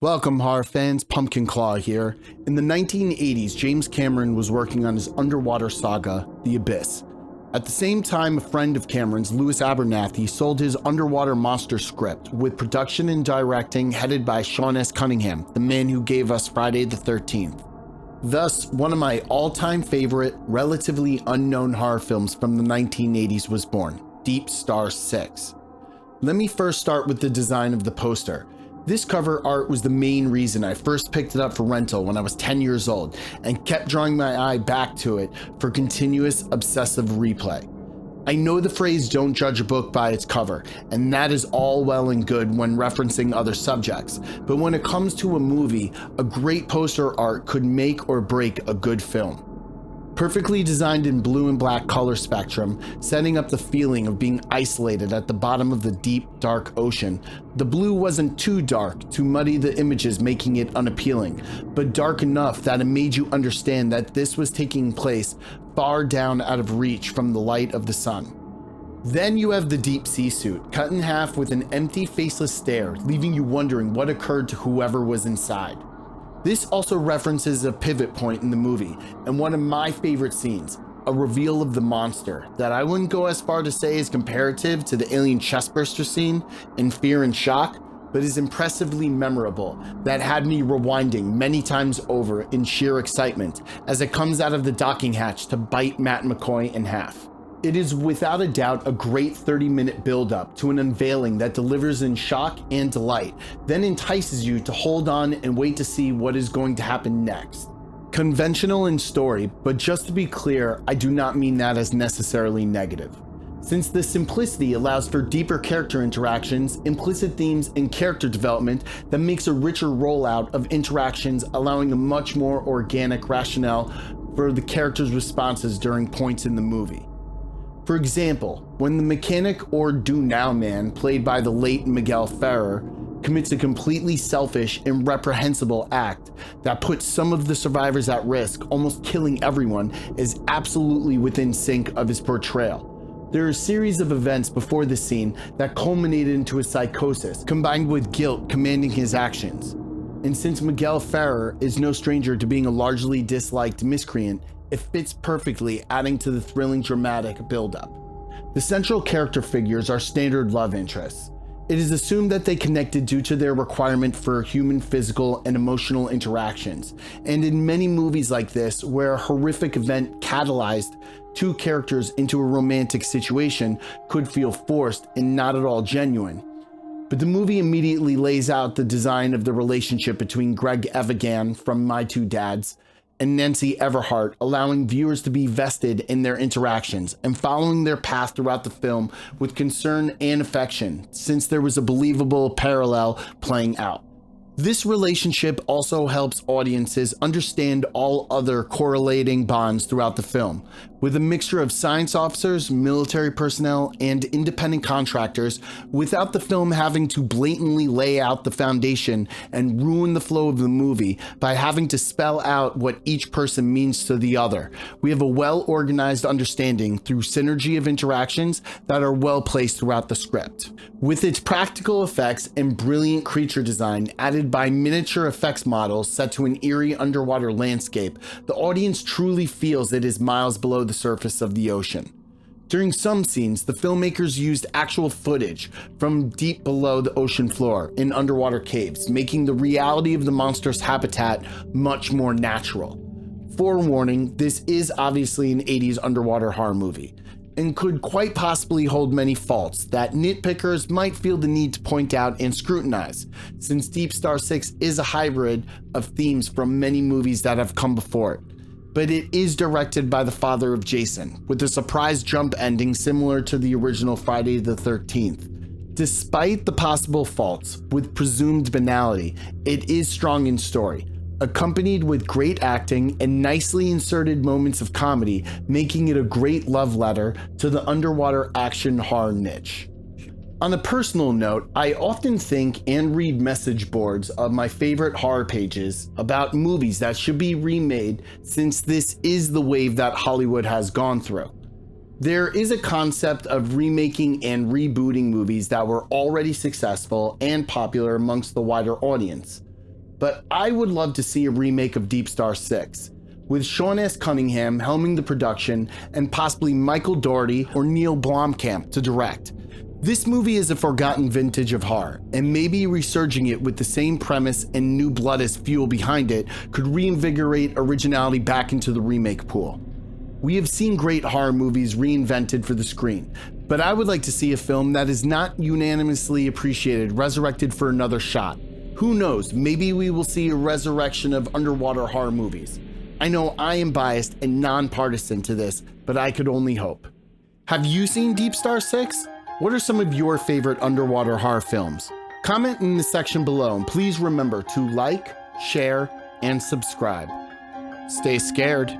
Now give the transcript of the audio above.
Welcome, horror fans. Pumpkin Claw here. In the 1980s, James Cameron was working on his underwater saga, The Abyss. At the same time, a friend of Cameron's, Louis Abernathy, sold his underwater monster script, with production and directing headed by Sean S. Cunningham, the man who gave us Friday the 13th. Thus, one of my all-time favorite, relatively unknown horror films from the 1980s was born, DeepStar Six. Let me first start with the design of the poster. This cover art was the main reason I first picked it up for rental when I was 10 years old and kept drawing my eye back to it for continuous obsessive replay. I know the phrase "don't judge a book by its cover," and that is all well and good when referencing other subjects, but when it comes to a movie, a great poster art could make or break a good film. Perfectly designed in blue and black color spectrum, setting up the feeling of being isolated at the bottom of the deep, dark ocean. The blue wasn't too dark to muddy the images, making it unappealing, but dark enough that it made you understand that this was taking place far down out of reach from the light of the sun. Then you have the deep sea suit, cut in half with an empty, faceless stare, leaving you wondering what occurred to whoever was inside. This also references a pivot point in the movie, and one of my favorite scenes, a reveal of the monster that I wouldn't go as far to say is comparative to the alien chestburster scene in Fear and Shock, but is impressively memorable, that had me rewinding many times over in sheer excitement as it comes out of the docking hatch to bite Matt McCoy in half. It is without a doubt a great 30-minute build-up to an unveiling that delivers in shock and delight, then entices you to hold on and wait to see what is going to happen next. Conventional in story, but just to be clear, I do not mean that as necessarily negative. Since the simplicity allows for deeper character interactions, implicit themes, and character development that makes a richer rollout of interactions, allowing a much more organic rationale for the characters' responses during points in the movie. For example, when the mechanic or do now man, played by the late Miguel Ferrer, commits a completely selfish and reprehensible act that puts some of the survivors at risk, almost killing everyone, is absolutely within sync of his portrayal. There are a series of events before this scene that culminated into a psychosis, combined with guilt commanding his actions. And since Miguel Ferrer is no stranger to being a largely disliked miscreant, it fits perfectly, adding to the thrilling dramatic buildup. The central character figures are standard love interests. It is assumed that they connected due to their requirement for human physical and emotional interactions, and in many movies like this, where a horrific event catalyzed two characters into a romantic situation could feel forced and not at all genuine. But the movie immediately lays out the design of the relationship between Greg Evigan from My Two Dads and Nancy Everhart, allowing viewers to be vested in their interactions and following their path throughout the film with concern and affection, since there was a believable parallel playing out. This relationship also helps audiences understand all other correlating bonds throughout the film, with a mixture of science officers, military personnel, and independent contractors, without the film having to blatantly lay out the foundation and ruin the flow of the movie by having to spell out what each person means to the other. We have a well-organized understanding through synergy of interactions that are well placed throughout the script. With its practical effects and brilliant creature design added by miniature effects models set to an eerie underwater landscape, the audience truly feels it is miles below the surface of the ocean. During some scenes, the filmmakers used actual footage from deep below the ocean floor in underwater caves, making the reality of the monster's habitat much more natural. Forewarning, this is obviously an 80s underwater horror movie, and could quite possibly hold many faults that nitpickers might feel the need to point out and scrutinize, since DeepStar Six is a hybrid of themes from many movies that have come before it. But it is directed by the father of Jason, with a surprise jump ending similar to the original Friday the 13th. Despite the possible faults, with presumed banality, it is strong in story, accompanied with great acting and nicely inserted moments of comedy, making it a great love letter to the underwater action horror niche. On a personal note, I often think and read message boards of my favorite horror pages about movies that should be remade, since this is the wave that Hollywood has gone through. There is a concept of remaking and rebooting movies that were already successful and popular amongst the wider audience. but I would love to see a remake of DeepStar Six, with Sean S. Cunningham helming the production and possibly Michael Dougherty or Neil Blomkamp to direct. This movie is a forgotten vintage of horror, and maybe resurging it with the same premise and new blood as fuel behind it could reinvigorate originality back into the remake pool. We have seen great horror movies reinvented for the screen, but I would like to see a film that is not unanimously appreciated resurrected for another shot. Who knows, maybe we will see a resurrection of underwater horror movies. I know I am biased and nonpartisan to this, but I could only hope. Have you seen DeepStar Six? What are some of your favorite underwater horror films? Comment in the section below, and please remember to like, share, and subscribe. Stay scared.